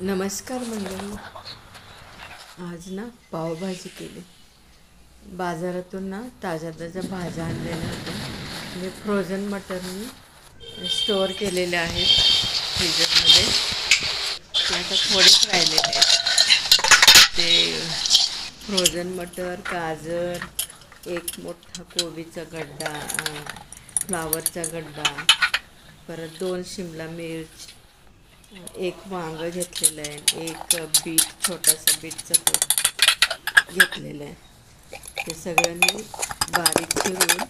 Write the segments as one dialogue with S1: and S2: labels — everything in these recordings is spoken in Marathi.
S1: नमस्कार मंडळी. आज ना पावभाजी केली. बाजारातून ना ताज्या ताज्या भाज्या आणलेल्या होत्या. म्हणजे फ्रोझन मटरनी स्टोअर केलेल्या आहेत फ्रीजरमध्ये. ते आता थोडेच राहिलेले आहेत. ते फ्रोझन मटर, गाजर, एक मोठा कोबीचा गड्डा, फ्लावरचा गड्डा, परत 2 शिमला मिर्च, एक वांगं घेतलेलं आहे, एक बीट, छोटासा बीटचा तो घेतलेला आहे. ते सगळं मी बारीक चिरून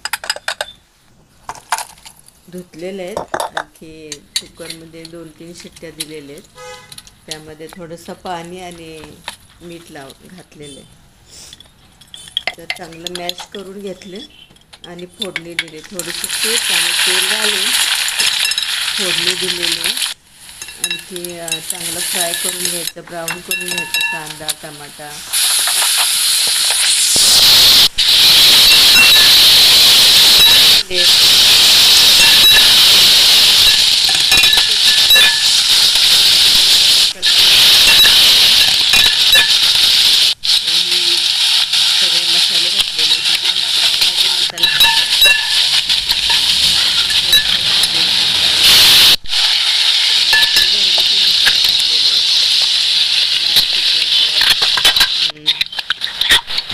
S1: धुतलेले आहेत. आणखी कुकरमध्ये 2-3 शिट्ट्या दिलेल्या आहेत. त्यामध्ये थोडंसं पाणी आणि मीठ घातलेलं आहे. तर चांगलं मॅश करून घेतले आणि फोडणी दिली. थोडीशी तूप आणि तेल घालून फोडणी दिलेली. आणखी चांगलं फ्राय करून घ्यायचं, ब्राऊन करून घ्यायचं कांदा, टमाटा. सगळे मसाले घातलेले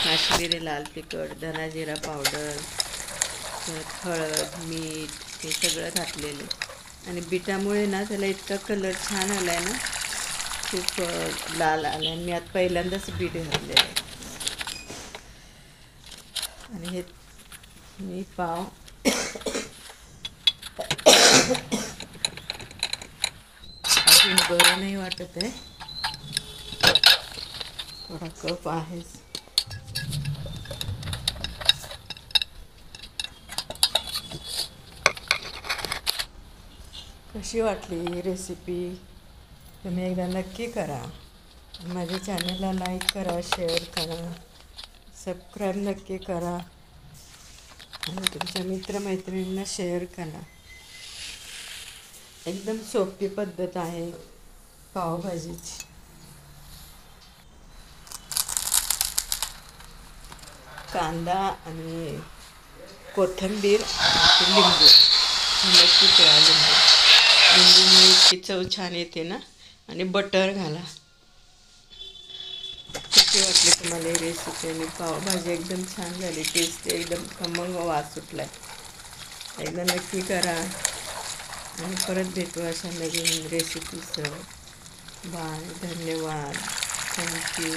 S1: काश्मीरी लाल तिखट, धना जिरा पावडर, हळद, मीठ हे सगळं घातलेलं. आणि बिटामुळे ना त्याला इतका कलर छान आला आहे ना, खूप लाल आला आहे. मी आता पहिल्यांदाच बीट घातलेलं आहे. आणि हे मी पाव अजून बरं नाही वाटत आहे, थोडा कप आहेच. कशी वाटली ही रेसिपी तुम्ही एकदा नक्की करा. माझ्या चॅनलला लाईक करा, शेअर करा, सबस्क्राईब नक्की करा आणि तुमच्या मित्रमैत्रिणींना शेअर करा. एकदम सोपी पद्धत आहे पावभाजीची. कांदा आणि कोथिंबीर, लिंबू नक्की पिळा. लिंबूमुळे इतकी चव छान येते ना. आणि बटर घाला. कशी वाटली तुम्हाला ही रेसिपी? आणि पावभाजी एकदम छान झाली, टेस्ट एकदम खमंग वास सुटला. एकदा नक्की करा आणि परत भेटू अशा नवीन रेसिपीसह. बाय. धन्यवाद. थँक्यू.